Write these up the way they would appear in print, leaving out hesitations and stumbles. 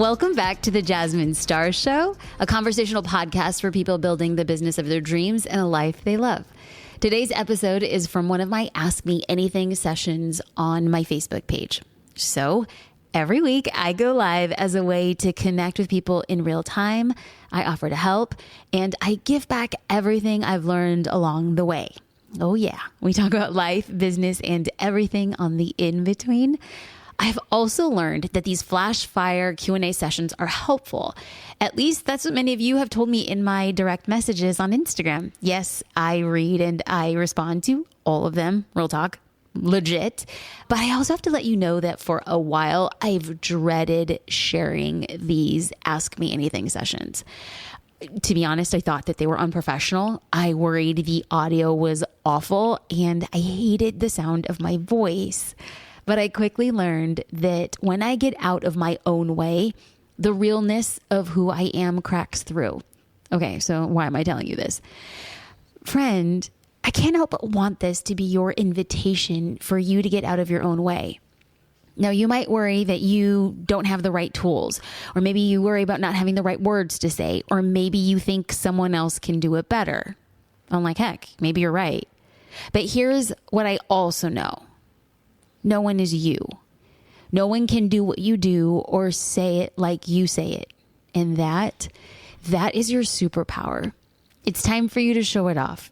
Welcome back to the Jasmine Star Show, a conversational podcast for people building the business of their dreams and a life they love. Today's episode is from one of my Ask Me Anything sessions on my Facebook page. So every week I go live as a way to connect with people in real time. I offer to help and I give back everything I've learned along the way. Oh yeah, we talk about life, business, and everything on the in-between. I've also learned that these flash fire Q&A sessions are helpful. At least that's what many of you have told me in my direct messages on Instagram. Yes, I read and I respond to all of them, real talk, legit. But I also have to let you know that for a while, I've dreaded sharing these Ask Me Anything sessions. To be honest, I thought that they were unprofessional. I worried the audio was awful and I hated the sound of my voice. But I quickly learned that when I get out of my own way, the realness of who I am cracks through. Okay, so why am I telling you this? Friend, I can't help but want this to be your invitation for you to get out of your own way. Now, you might worry that you don't have the right tools, or maybe you worry about not having the right words to say, or maybe you think someone else can do it better. I'm like, heck, maybe you're right. But here's what I also know. No one is you. No one can do what you do or say it like you say it. And that is your superpower. It's time for you to show it off.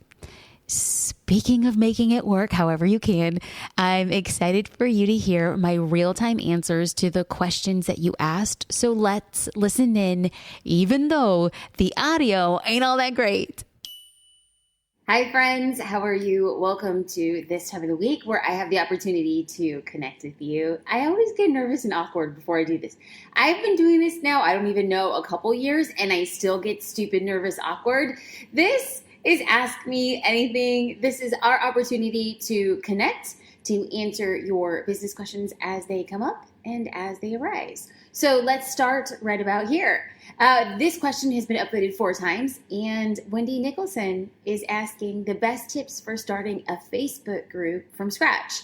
Speaking of making it work however you can, I'm excited for you to hear my real-time answers to the questions that you asked. So let's listen in, even though the audio ain't all that great. Hi friends, how are you? Welcome to this time of the week where I have the opportunity to connect with you. I always get nervous and awkward before I do this. I've been doing this now, I don't even know, a couple years, and I still get stupid, nervous, awkward. This is Ask Me Anything. This is our opportunity to connect, to answer your business questions as they come up and as they arise. So let's start right about here. This question has been uploaded 4 times, and Wendy Nicholson is asking the best tips for starting a Facebook group from scratch.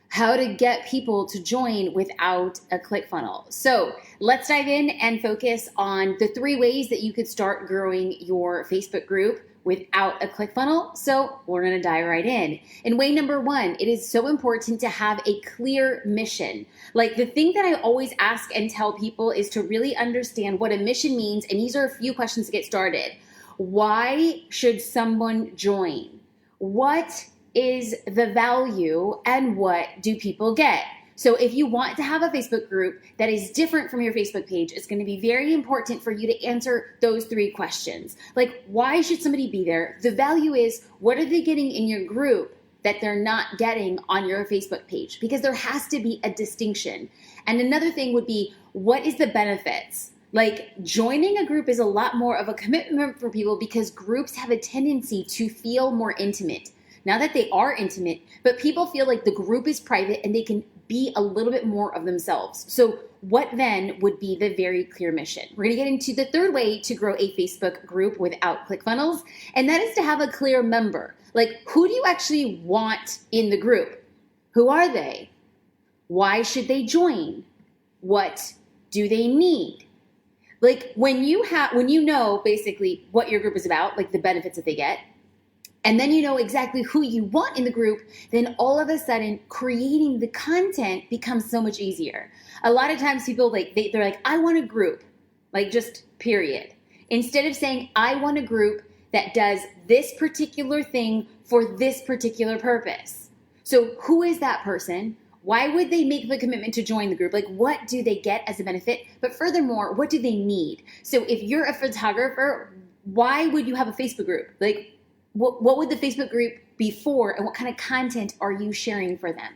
How to get people to join without a ClickFunnels. So let's dive in and focus on the 3 ways that you could start growing your Facebook group without a ClickFunnels. So we're going to dive right in. And way number 1, it is so important to have a clear mission. Like the thing that I always ask and tell people is to really understand what a mission means. And these are a few questions to get started. Why should someone join? What is the value and what do people get? So if you want to have a Facebook group that is different from your Facebook page, it's going to be very important for you to answer those 3 questions. Like, why should somebody be there? The value is, what are they getting in your group that they're not getting on your Facebook page? Because there has to be a distinction. And another thing would be, what is the benefits? Like, joining a group is a lot more of a commitment for people because groups have a tendency to feel more intimate. Now that they are intimate, but people feel like the group is private and they can be a little bit more of themselves. So what then would be the very clear mission? We're going to get into the 3rd way to grow a Facebook group without ClickFunnels, and that is to have a clear member. Like, who do you actually want in the group? Who are they? Why should they join? What do they need? Like, when you know basically what your group is about, like the benefits that they get, and then you know exactly who you want in the group, then all of a sudden creating the content becomes so much easier. A lot of times people they're like, I want a group, like just period. Instead of saying, I want a group that does this particular thing for this particular purpose. So who is that person? Why would they make the commitment to join the group? Like, what do they get as a benefit? But furthermore, what do they need? So if you're a photographer, why would you have a Facebook group? Like, what would the Facebook group be for, and what kind of content are you sharing for them?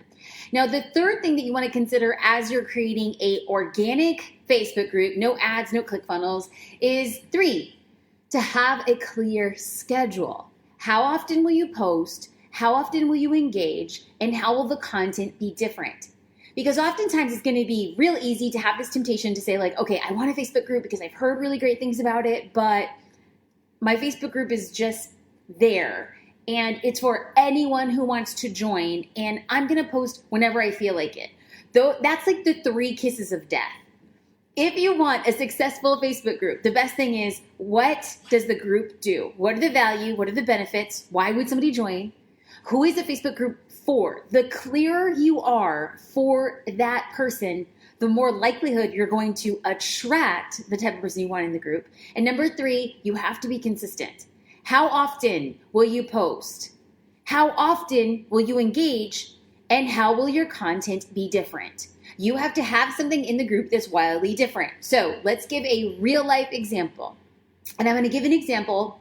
Now, the 3rd thing that you want to consider as you're creating a organic Facebook group, no ads, no ClickFunnels, is 3, to have a clear schedule. How often will you post? How often will you engage? And how will the content be different? Because oftentimes it's going to be real easy to have this temptation to say like, okay, I want a Facebook group because I've heard really great things about it, but my Facebook group is just there and it's for anyone who wants to join, and I'm going to post whenever I feel like it. Though that's like the 3 kisses of death. if you want a successful Facebook group, the best thing is, what does the group do? What are the value? What are the benefits? Why would somebody join? Who is the Facebook group for? The clearer you are for that person, the more likelihood you're going to attract the type of person you want in the group. And number 3, you have to be consistent. How often will you post? How often will you engage? And how will your content be different? You have to have something in the group that's wildly different. So let's give a real life example. And I'm going to give an example.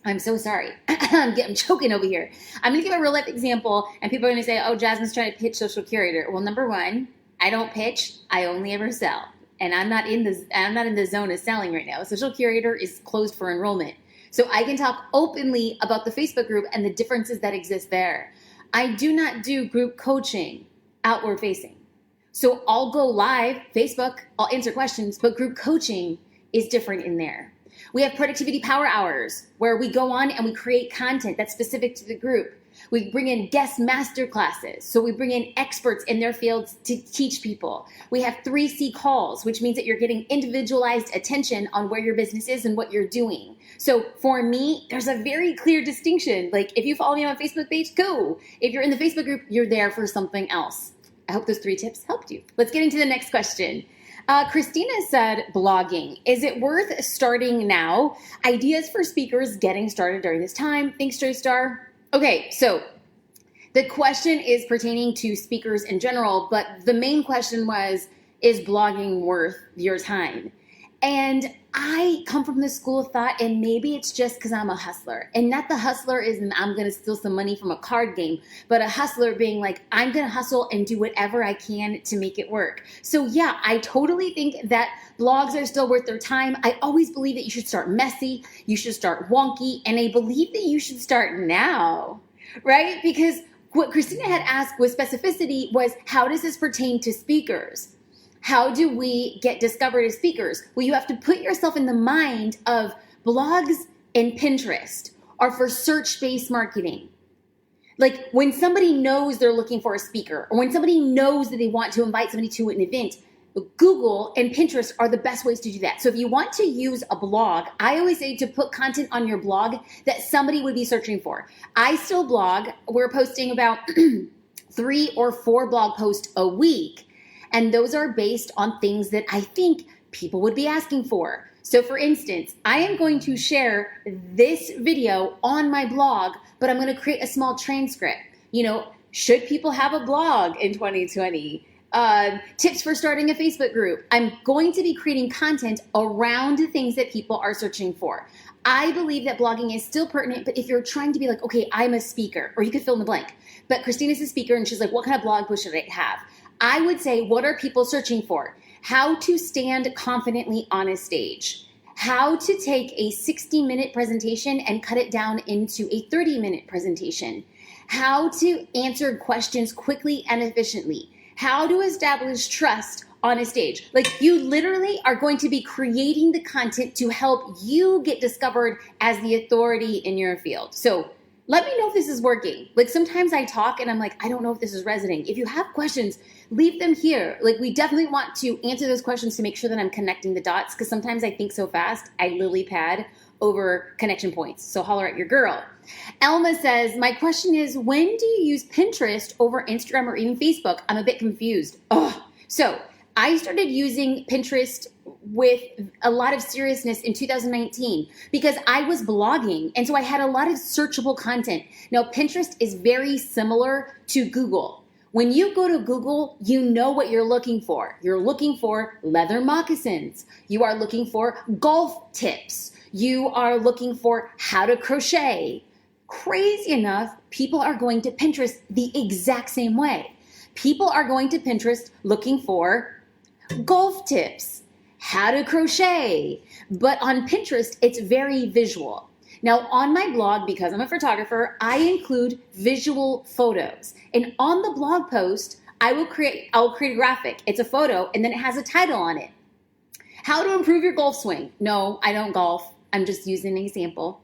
I'm so sorry. I'm choking over here. I'm going to give a real life example, and people are going to say, oh, Jasmine's trying to pitch social curator. Well, number 1, I don't pitch. I only ever sell. And I'm not in the zone of selling right now. A social curator is closed for enrollment. So I can talk openly about the Facebook group and the differences that exist there. I do not do group coaching outward facing. So I'll go live, Facebook, I'll answer questions, but group coaching is different in there. We have productivity power hours where we go on and we create content that's specific to the group. We bring in guest master classes. So we bring in experts in their fields to teach people. We have 3C calls, which means that you're getting individualized attention on where your business is and what you're doing. So for me, there's a very clear distinction. Like if you follow me on my Facebook page, go. If you're in the Facebook group, you're there for something else. I hope those 3 tips helped you. Let's get into the next question. Christina said, blogging. Is it worth starting now? Ideas for speakers getting started during this time. Thanks, Joy Star. Okay, so the question is pertaining to speakers in general, but the main question was, is blogging worth your time? And I come from the school of thought, and maybe it's just because I'm a hustler. And not the hustler is I'm going to steal some money from a card game, but a hustler being like, I'm going to hustle and do whatever I can to make it work. So yeah, I totally think that blogs are still worth their time. I always believe that you should start messy, you should start wonky, and I believe that you should start now, right? Because what Christina had asked with specificity was, how does this pertain to speakers? How do we get discovered as speakers? Well, you have to put yourself in the mind of blogs and Pinterest are for search-based marketing. Like when somebody knows they're looking for a speaker, or when somebody knows that they want to invite somebody to an event, Google and Pinterest are the best ways to do that. So if you want to use a blog, I always say to put content on your blog that somebody would be searching for. I still blog. We're posting about 3 or 4 blog posts a week. And those are based on things that I think people would be asking for. So for instance, I am going to share this video on my blog, but I'm going to create a small transcript. Should people have a blog in 2020? Tips for starting a Facebook group. I'm going to be creating content around the things that people are searching for. I believe that blogging is still pertinent, but if you're trying to be like, okay, I'm a speaker, or you could fill in the blank, but Christina's a speaker and she's like, what kind of blog post should I have? I would say, what are people searching for? How to stand confidently on a stage. How to take a 60-minute presentation and cut it down into a 30-minute presentation. How to answer questions quickly and efficiently. How to establish trust on a stage. Like you literally are going to be creating the content to help you get discovered as the authority in your field. So let me know if this is working. Like sometimes I talk and I'm like, I don't know if this is resonating. If you have questions, leave them here. Like we definitely want to answer those questions to make sure that I'm connecting the dots, because sometimes I think so fast, I lily pad over connection points. So holler at your girl. Elma says, my question is, when do you use Pinterest over Instagram or even Facebook? I'm a bit confused. So I started using Pinterest with a lot of seriousness in 2019 because I was blogging. And so I had a lot of searchable content. Now, Pinterest is very similar to Google. When you go to Google, you know what you're looking for. You're looking for leather moccasins. You are looking for golf tips. You are looking for how to crochet. Crazy enough, people are going to Pinterest the exact same way. People are going to Pinterest looking for golf tips, how to crochet. But on Pinterest, it's very visual. Now on my blog, because I'm a photographer, I include visual photos. And on the blog post, I'll create a graphic. It's a photo and then it has a title on it. How to improve your golf swing. No, I don't golf. I'm just using an example.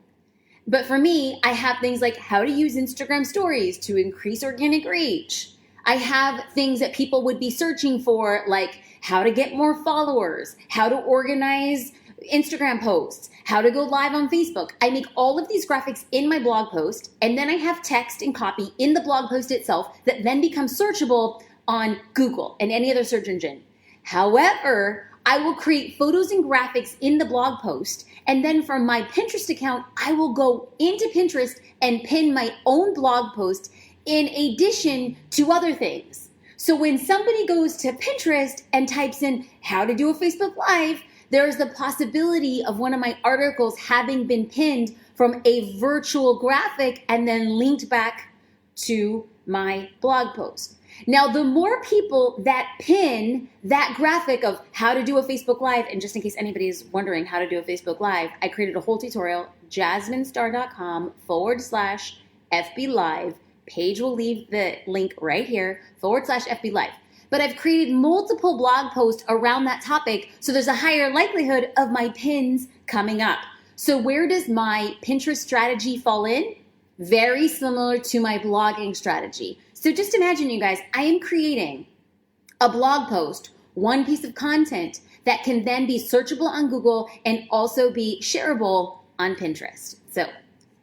But for me, I have things like how to use Instagram stories to increase organic reach. I have things that people would be searching for, like how to get more followers, how to organize Instagram posts, how to go live on Facebook. I make all of these graphics in my blog post, and then I have text and copy in the blog post itself that then becomes searchable on Google and any other search engine. However, I will create photos and graphics in the blog post, and then from my Pinterest account, I will go into Pinterest and pin my own blog post in addition to other things. So when somebody goes to Pinterest and types in how to do a Facebook Live, there's the possibility of one of my articles having been pinned from a virtual graphic and then linked back to my blog post. Now, the more people that pin that graphic of how to do a Facebook Live, and just in case anybody is wondering how to do a Facebook Live, I created a whole tutorial, jasminestar.com/FB Live. Paige will leave the link right here, /FB Live. But I've created multiple blog posts around that topic, so there's a higher likelihood of my pins coming up. So where does my Pinterest strategy fall in? Very similar to my blogging strategy. So just imagine, you guys, I am creating a blog post, one piece of content that can then be searchable on Google and also be shareable on Pinterest. So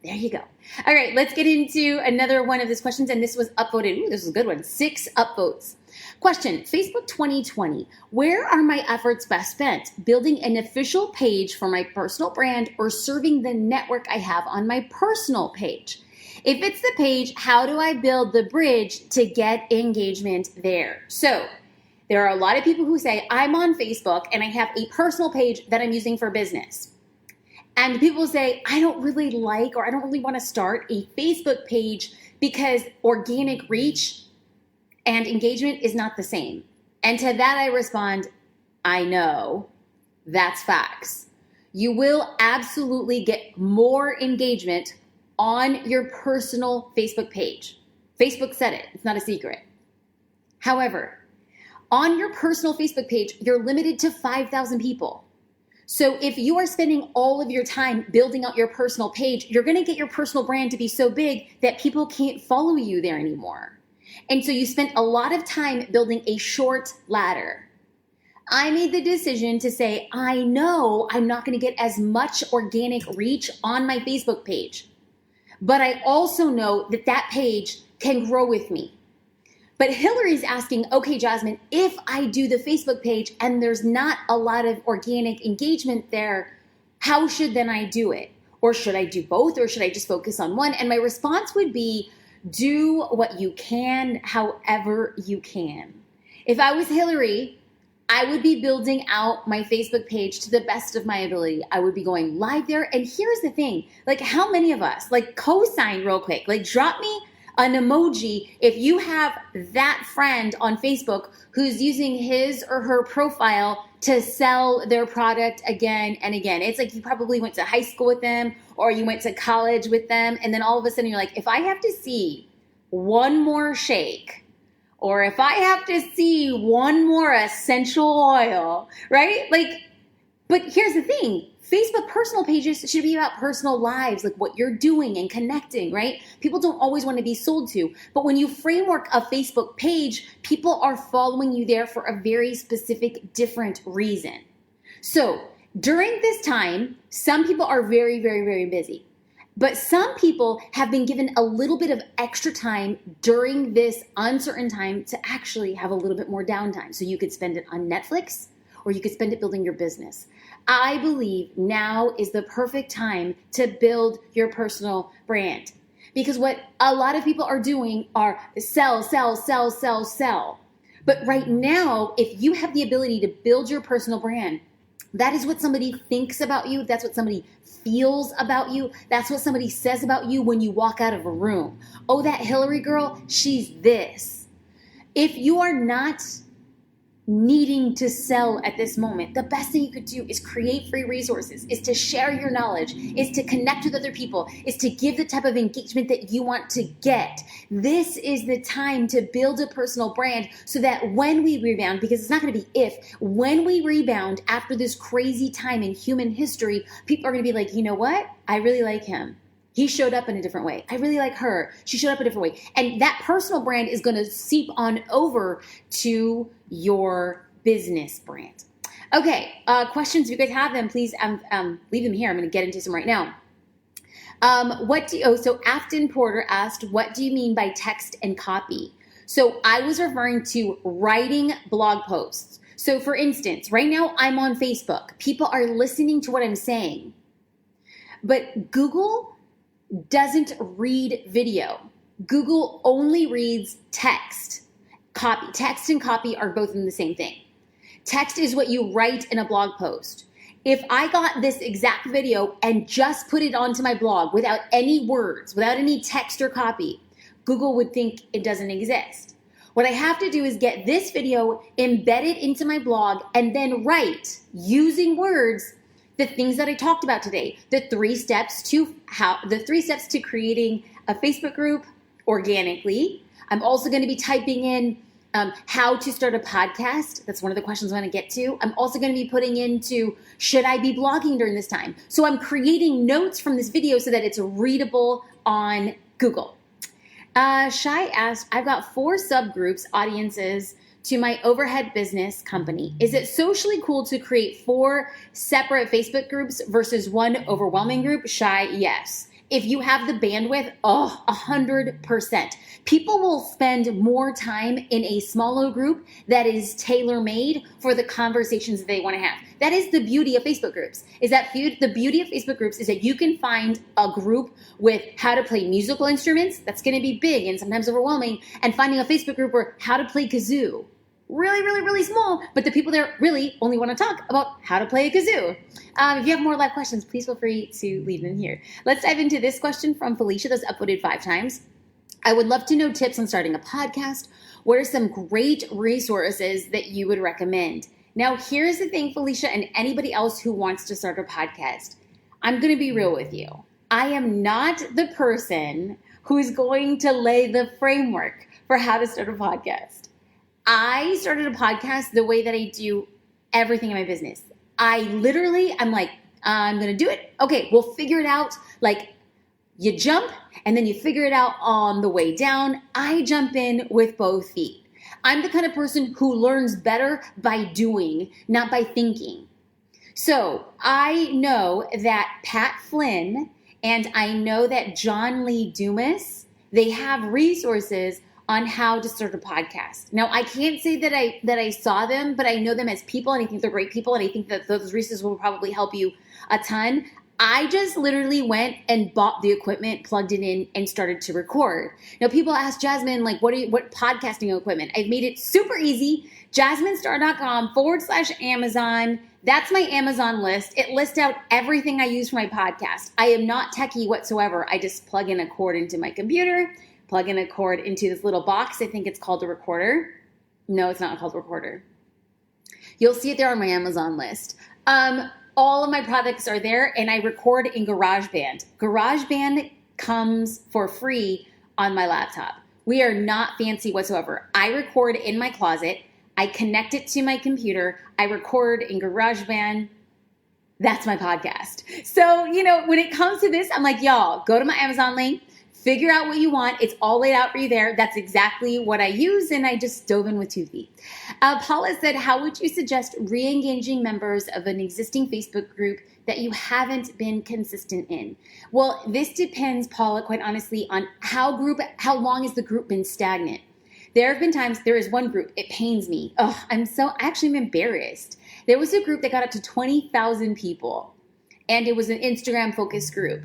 there you go. All right, let's get into another one of these questions. And this was upvoted. Ooh, this was a good one. 6 upvotes. Question, Facebook 2020. Where are my efforts best spent? Building an official page for my personal brand or serving the network I have on my personal page? If it's the page, how do I build the bridge to get engagement there? So there are a lot of people who say, I'm on Facebook and I have a personal page that I'm using for business. And people say, I don't really like, or I don't really want to start a Facebook page because organic reach and engagement is not the same. And to that I respond, I know, that's facts. You will absolutely get more engagement on your personal Facebook page. Facebook said it, it's not a secret. However, on your personal Facebook page, you're limited to 5,000 people. So if you are spending all of your time building out your personal page, you're going to get your personal brand to be so big that people can't follow you there anymore. And so you spent a lot of time building a short ladder. I made the decision to say, I know I'm not going to get as much organic reach on my Facebook page, but I also know that that page can grow with me. But Hillary's asking, okay, Jasmine, if I do the Facebook page and there's not a lot of organic engagement there, how should then I do it? Or should I do both? Or should I just focus on one? And my response would be, do what you can, however you can. If I was Hillary, I would be building out my Facebook page to the best of my ability. I would be going live there. And here's the thing, like how many of us, like co-sign real quick, like drop me an emoji if you have that friend on Facebook who's using his or her profile to sell their product again and again. It's like you probably went to high school with them or you went to college with them, and then all of a sudden you're like, if I have to see one more shake, or if I have to see one more essential oil, right? Like, but here's the thing. Facebook personal pages should be about personal lives, like what you're doing and connecting, right? People don't always want to be sold to. But when you framework a Facebook page, people are following you there for a very specific, different reason. So during this time, some people are very, very, very busy. But some people have been given a little bit of extra time during this uncertain time to actually have a little bit more downtime. So you could spend it on Netflix, or you could spend it building your business. I believe now is the perfect time to build your personal brand. Because what a lot of people are doing are sell, sell, sell, sell, sell. But right now, if you have the ability to build your personal brand, that is what somebody thinks about you. That's what somebody feels about you. That's what somebody says about you when you walk out of a room. Oh, that Hillary girl, she's this. If you are not needing to sell at this moment, the best thing you could do is create free resources, is to share your knowledge, is to connect with other people, is to give the type of engagement that you want to get. This is the time to build a personal brand so that when we rebound, because it's not going to be if, when we rebound after this crazy time in human history, people are going to be like, you know what? I really like him. He showed up in a different way. I really like her. She showed up in a different way. And that personal brand is going to seep on over to your business brand. Okay, questions, if you guys have them, please leave them here. I'm going to get into some right now. So Afton Porter asked, what do you mean by text and copy? So I was referring to writing blog posts. So for instance, right now I'm on Facebook. People are listening to what I'm saying. But Google doesn't read video. Google only reads text. Copy. Text and copy are both in the same thing. Text is what you write in a blog post. If I got this exact video and just put it onto my blog without any words, without any text or copy, Google would think it doesn't exist. What I have to do is get this video embedded into my blog and then write, using words, the things that I talked about today, the three steps to creating a Facebook group organically. I'm also going to be typing in how to start a podcast. That's one of the questions I want to get to. I'm also going to be putting into, should I be blogging during this time? So I'm creating notes from this video so that it's readable on Google. Shai asked, I've got 4 subgroups, audiences, to my overhead business company. Is it socially cool to create 4 separate Facebook groups versus one overwhelming group? Shai, yes. If you have the bandwidth, 100%. People will spend more time in a smaller group that is tailor-made for the conversations that they want to have. That is the beauty of Facebook groups. The beauty of Facebook groups is that you can find a group with how to play musical instruments. That's going to be big and sometimes overwhelming. And finding a Facebook group where how to play kazoo. Really, really, really small, but the people there really only want to talk about how to play a kazoo. If you have more live questions, please feel free to leave them here. Let's dive into this question from Felicia that's upvoted 5 times. I would love to know tips on starting a podcast. What are some great resources that you would recommend? Now, here's the thing, Felicia, and anybody else who wants to start a podcast. I'm going to be real with you. I am not the person who's going to lay the framework for how to start a podcast. I started a podcast the way that I do everything in my business. I'm like, I'm going to do it. Okay, we'll figure it out. Like, you jump and then you figure it out on the way down. I jump in with both feet. I'm the kind of person who learns better by doing, not by thinking. So I know that Pat Flynn and I know that John Lee Dumas, they have resources on how to start a podcast. Now, I can't say that I saw them, but I know them as people, and I think they're great people, and I think that those resources will probably help you a ton. I just literally went and bought the equipment, plugged it in, and started to record. Now, people ask Jasmine, like, what podcasting equipment? I've made it super easy. JasmineStar.com/Amazon. That's my Amazon list. It lists out everything I use for my podcast. I am not techie whatsoever. I just plug in a cord into my computer, plug in a cord into this little box. I think it's called a recorder. No, it's not called a recorder. You'll see it there on my Amazon list. All of my products are there, and I record in GarageBand. GarageBand comes for free on my laptop. We are not fancy whatsoever. I record in my closet. I connect it to my computer. I record in GarageBand. That's my podcast. So, when it comes to this, I'm like, y'all, go to my Amazon link. Figure out what you want. It's all laid out for you there. That's exactly what I use, and I just dove in with 2 feet. Paula said, how would you suggest re-engaging members of an existing Facebook group that you haven't been consistent in? Well, this depends, Paula, quite honestly, on how long has the group been stagnant. There have been times, there is one group, it pains me. I'm embarrassed. There was a group that got up to 20,000 people, and it was an Instagram-focused group.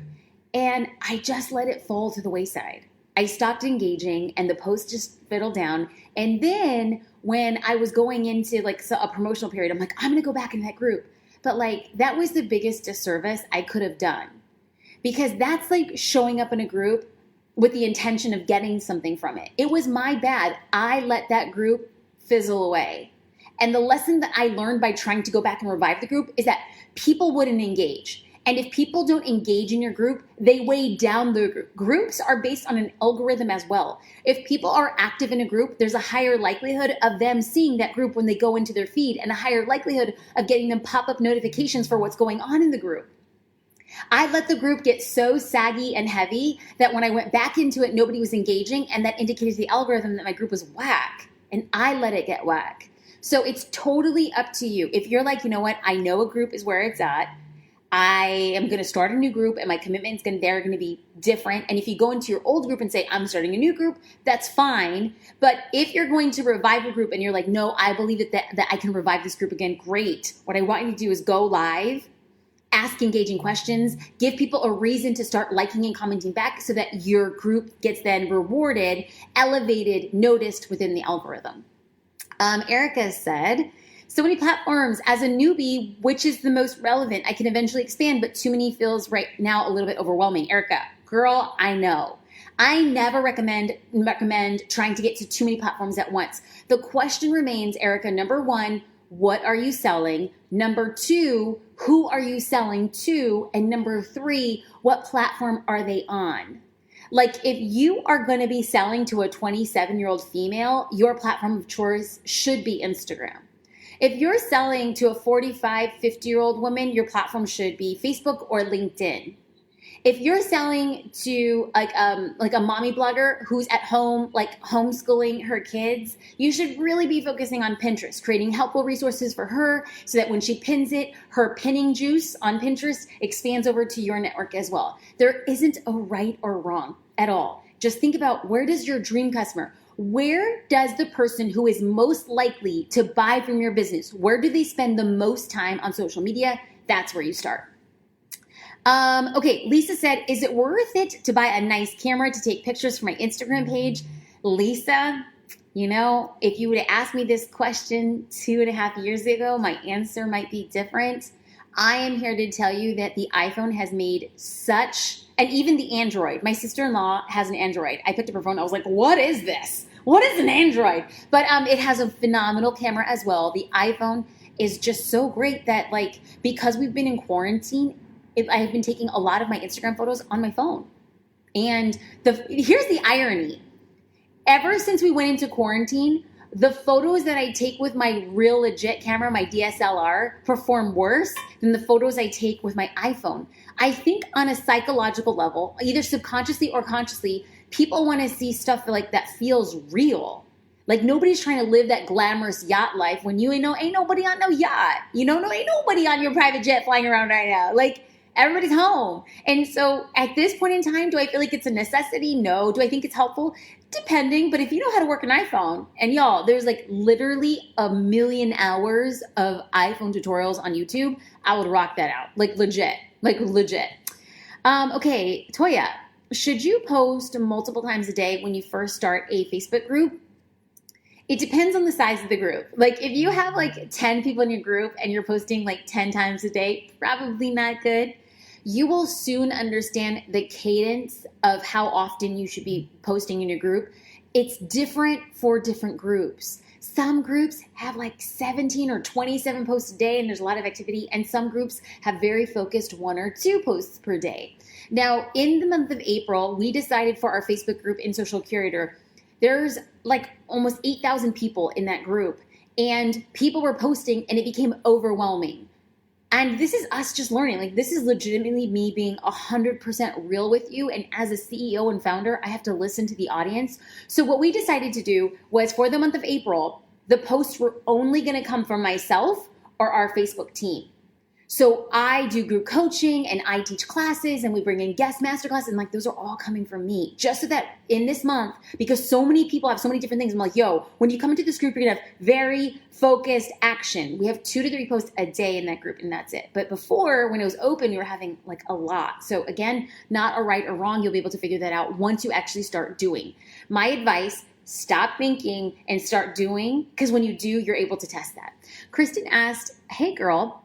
And I just let it fall to the wayside. I stopped engaging and the post just fiddled down. And then when I was going into a promotional period, I'm like, I'm going to go back in that group. But that was the biggest disservice I could have done, because that's like showing up in a group with the intention of getting something from it. It was my bad. I let that group fizzle away. And the lesson that I learned by trying to go back and revive the group is that people wouldn't engage. And if people don't engage in your group, they weigh down the group. Groups are based on an algorithm as well. If people are active in a group, there's a higher likelihood of them seeing that group when they go into their feed, and a higher likelihood of getting them pop-up notifications for what's going on in the group. I let the group get so saggy and heavy that when I went back into it, nobody was engaging, and that indicated to the algorithm that my group was whack, and I let it get whack. So it's totally up to you. If you're like, you know what, I know a group is where it's at. I am going to start a new group and my commitments they're going to be different. And if you go into your old group and say, I'm starting a new group, that's fine. But if you're going to revive a group and you're like, no, I believe that I can revive this group again, great. What I want you to do is go live, ask engaging questions, give people a reason to start liking and commenting back so that your group gets then rewarded, elevated, noticed within the algorithm. Erica said, so many platforms. As a newbie, which is the most relevant? I can eventually expand, but too many feels right now a little bit overwhelming. Erica, girl, I know. I never recommend trying to get to too many platforms at once. The question remains, Erica, number one, what are you selling? Number two, who are you selling to? And number three, what platform are they on? Like if you are going to be selling to a 27-year-old female, your platform of choice should be Instagram. If you're selling to a 45, 50-year-old woman, your platform should be Facebook or LinkedIn. If you're selling to like a mommy blogger who's at home, like homeschooling her kids, you should really be focusing on Pinterest, creating helpful resources for her so that when she pins it, her pinning juice on Pinterest expands over to your network as well. There isn't a right or wrong at all. Just think about, where does your dream customer, where does the person who is most likely to buy from your business, where do they spend the most time on social media? That's where you start. Okay, Lisa said, is it worth it to buy a nice camera to take pictures for my Instagram page? Lisa, you know, if you would have asked me this question 2.5 years ago, my answer might be different. I am here to tell you that the iPhone has made and even the Android. My sister-in-law has an Android. I picked up her phone. I was like, what is this? What is an Android? But it has a phenomenal camera as well. The iPhone is just so great that, like, because we've been in quarantine, I have been taking a lot of my Instagram photos on my phone. And here's the irony. Ever since we went into quarantine, the photos that I take with my real legit camera, my DSLR, perform worse than the photos I take with my iPhone. I think on a psychological level, either subconsciously or consciously, people want to see stuff like that feels real. Like nobody's trying to live that glamorous yacht life when ain't nobody on no yacht. Ain't nobody on your private jet flying around right now. Like, everybody's home. And so at this point in time, do I feel like it's a necessity? No. Do I think it's helpful? Depending. But if you know how to work an iPhone, and y'all, there's like literally 1 million hours of iPhone tutorials on YouTube, I would rock that out. Like legit. Okay, Toya, should you post multiple times a day when you first start a Facebook group? It depends on the size of the group. Like if you have like 10 people in your group and you're posting like 10 times a day, probably not good. You will soon understand the cadence of how often you should be posting in your group. It's different for different groups. Some groups have like 17 or 27 posts a day and there's a lot of activity, and some groups have very focused 1 or 2 posts per day. Now, in the month of April, we decided for our Facebook group in Social Curator, there's like almost 8,000 people in that group, and people were posting and it became overwhelming. And this is us just learning. Like, this is legitimately me being 100% real with you. And as a CEO and founder, I have to listen to the audience. So what we decided to do was, for the month of April, the posts were only going to come from myself or our Facebook team. So I do group coaching and I teach classes and we bring in guest master classes, and like those are all coming from me, just so that in this month, because so many people have so many different things, I'm like, yo, when you come into this group, you're gonna have very focused action. We have 2 to 3 posts a day in that group and that's it. But before, when it was open, we were having like a lot. So again, not a right or wrong. You'll be able to figure that out once you actually start doing. My advice, stop thinking and start doing, because when you do, you're able to test that. Kristen asked, hey girl,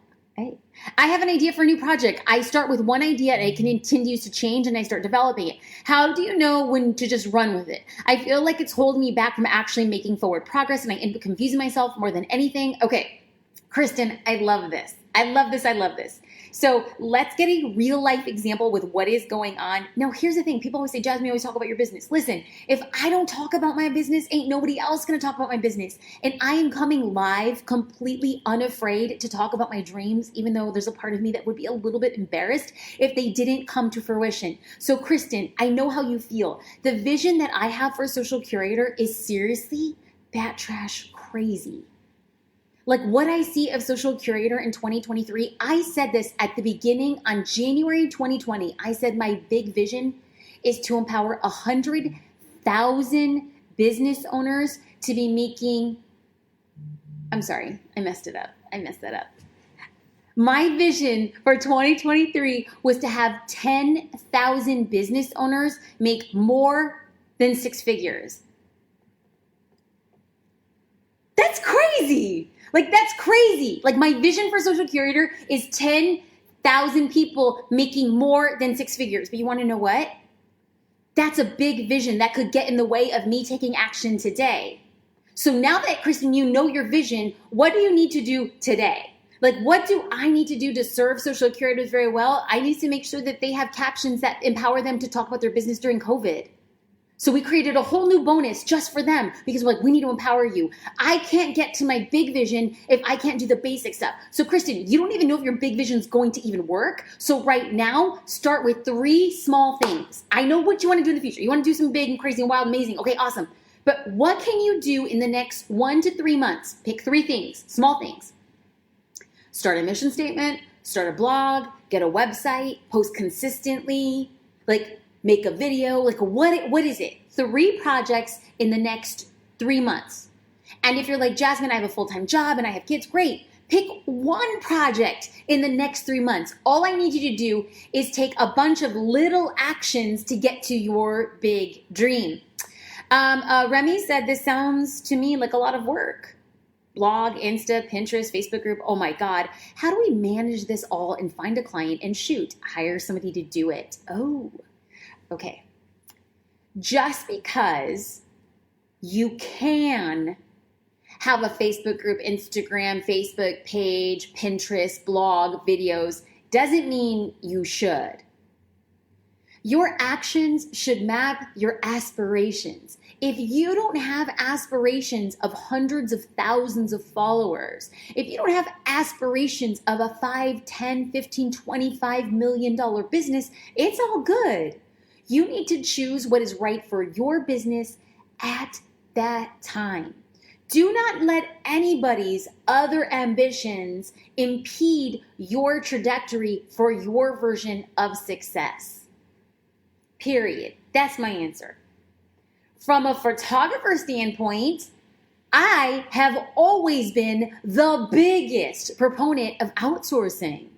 I have an idea for a new project. I start with one idea and it continues to change and I start developing it. How do you know when to just run with it? I feel like it's holding me back from actually making forward progress and I end up confusing myself more than anything. Okay, Kristen, I love this. I love this. So let's get a real life example with what is going on. Now, here's the thing. People always say, Jasmine, you always talk about your business. Listen, if I don't talk about my business, ain't nobody else going to talk about my business. And I am coming live completely unafraid to talk about my dreams, even though there's a part of me that would be a little bit embarrassed if they didn't come to fruition. So Kristen, I know how you feel. The vision that I have for Social Curator is seriously bat trash crazy. Like what I see of Social Curator in 2023, I said this at the beginning on January 2020. I said my big vision is to empower 100,000 business owners to be making, I'm sorry, I messed that up. My vision for 2023 was to have 10,000 business owners make more than 6 figures. That's crazy. That's crazy. My vision for Social Curator is 10,000 people making more than 6 figures. But you want to know what? That's a big vision that could get in the way of me taking action today. So now that, Kristen, you know your vision, what do you need to do today? What do I need to do to serve social curators very well? I need to make sure that they have captions that empower them to talk about their business during COVID. So we created a whole new bonus just for them because we're we need to empower you. I can't get to my big vision if I can't do the basic stuff. So Kristen, you don't even know if your big vision is going to even work. So right now, start with 3 small things. I know what you want to do in the future. You want to do some big and crazy and wild, amazing. Okay, awesome. But what can you do in the next 1 to 3 months? Pick 3 things, small things. Start a mission statement, start a blog, get a website, post consistently, make a video, what is it? 3 projects in the next 3 months. And if you're like, Jasmine, I have a full-time job and I have kids, great. Pick 1 project in the next 3 months. All I need you to do is take a bunch of little actions to get to your big dream. Remy said, this sounds to me like a lot of work. Blog, Insta, Pinterest, Facebook group. Oh my God. How do we manage this all and find a client and shoot, hire somebody to do it? Oh, okay. Just because you can have a Facebook group, Instagram, Facebook page, Pinterest, blog, videos, doesn't mean you should. Your actions should map your aspirations. If you don't have aspirations of hundreds of thousands of followers, if you don't have aspirations of a $5, $10, $15, $25 million business, it's all good. You need to choose what is right for your business at that time. Do not let anybody's other ambitions impede your trajectory for your version of success. Period. That's my answer. From a photographer standpoint, I have always been the biggest proponent of outsourcing.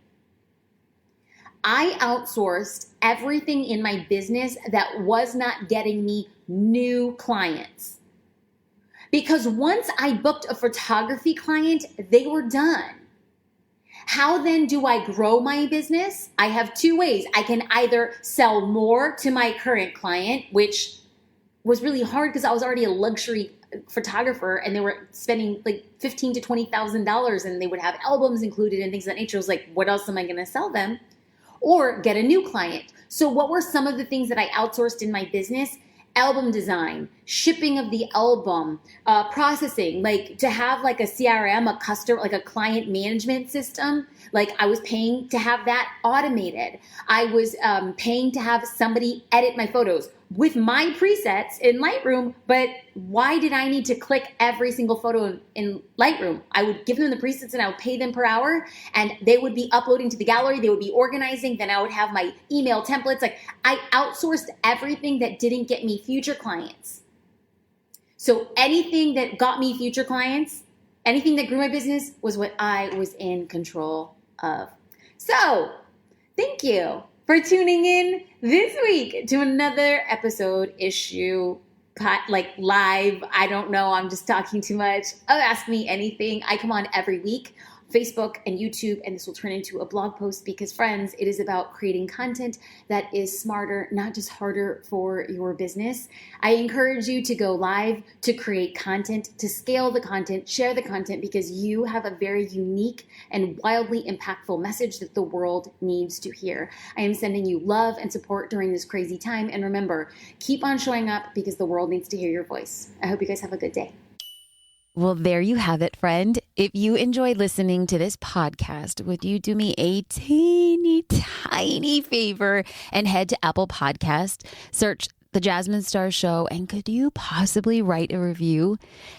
I outsourced everything in my business that was not getting me new clients. Because once I booked a photography client, they were done. How then do I grow my business? I have 2 ways. I can either sell more to my current client, which was really hard because I was already a luxury photographer and they were spending $15,000 to $20,000 and they would have albums included and things of that nature. I was like, what else am I going to sell them? Or get a new client. So what were some of the things that I outsourced in my business? Album design, shipping of the album, processing, to have a CRM, a client management system. I was paying to have that automated. I was paying to have somebody edit my photos with my presets in Lightroom, but why did I need to click every single photo in Lightroom? I would give them the presets and I would pay them per hour and they would be uploading to the gallery, they would be organizing, then I would have my email templates. I outsourced everything that didn't get me future clients. So anything that got me future clients, anything that grew my business was what I was in control of. So thank you for tuning in this week to another episode live. I don't know. I'm just talking too much. Ask Me Anything. I come on every week, Facebook and YouTube, and this will turn into a blog post because, friends, it is about creating content that is smarter, not just harder for your business. I encourage you to go live, to create content, to scale the content, share the content, because you have a very unique and wildly impactful message that the world needs to hear. I am sending you love and support during this crazy time. And remember, keep on showing up because the world needs to hear your voice. I hope you guys have a good day. Well, there you have it, friend. If you enjoyed listening to this podcast, would you do me a teeny tiny favor and head to Apple Podcast, search The Jasmine Star Show, and could you possibly write a review?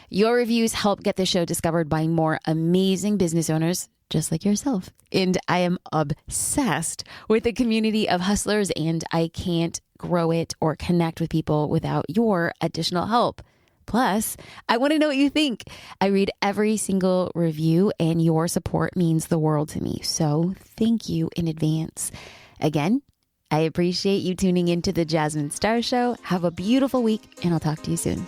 Your reviews help get the show discovered by more amazing business owners just like yourself. And I am obsessed with the community of hustlers, and I can't grow it or connect with people without your additional help. Plus, I want to know what you think. I read every single review, and your support means the world to me. So thank you in advance. Again, I appreciate you tuning into the Jasmine Star Show. Have a beautiful week, and I'll talk to you soon.